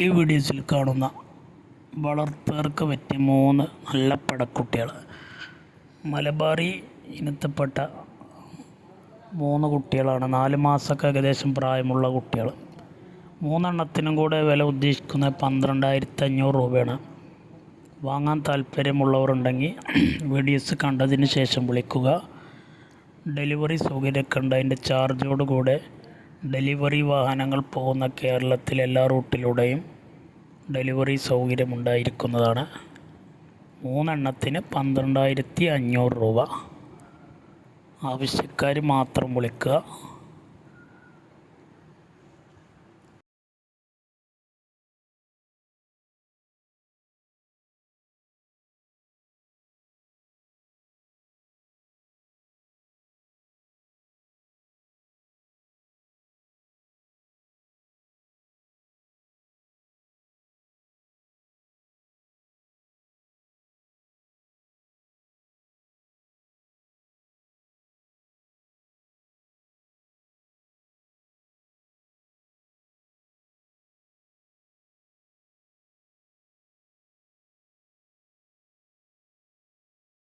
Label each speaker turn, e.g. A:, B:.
A: ഈ വീഡിയോസിൽ കാണുന്ന വളർത്തുകാർക്ക് പറ്റിയ 3 നല്ല പടക്കുട്ടികൾ, മലബാറി ഇനത്തിൽപ്പെട്ട 3 കുട്ടികളാണ്. 4 മാസമൊക്കെ ഏകദേശം പ്രായമുള്ള കുട്ടികൾ. 3 എണ്ണത്തിനും കൂടെ വില ഉദ്ദേശിക്കുന്നത് 12,500 രൂപയാണ്. വാങ്ങാൻ താല്പര്യമുള്ളവരുണ്ടെങ്കിൽ വീഡിയോസ് കണ്ടതിന് ശേഷം വിളിക്കുക. ഡെലിവറി സൗകര്യമൊക്കെ ഉണ്ട്. അതിൻ്റെ ചാർജോട് കൂടെ ഡെലിവറി വാഹനങ്ങൾ പോകുന്ന കേരളത്തിലെ എല്ലാ റൂട്ടിലൂടെയും ഡെലിവറി സൗകര്യമുണ്ടായിരിക്കുന്നതാണ്. 3 എണ്ണത്തിന് 12,500 രൂപ. ആവശ്യക്കാർ മാത്രം വിളിക്കുക.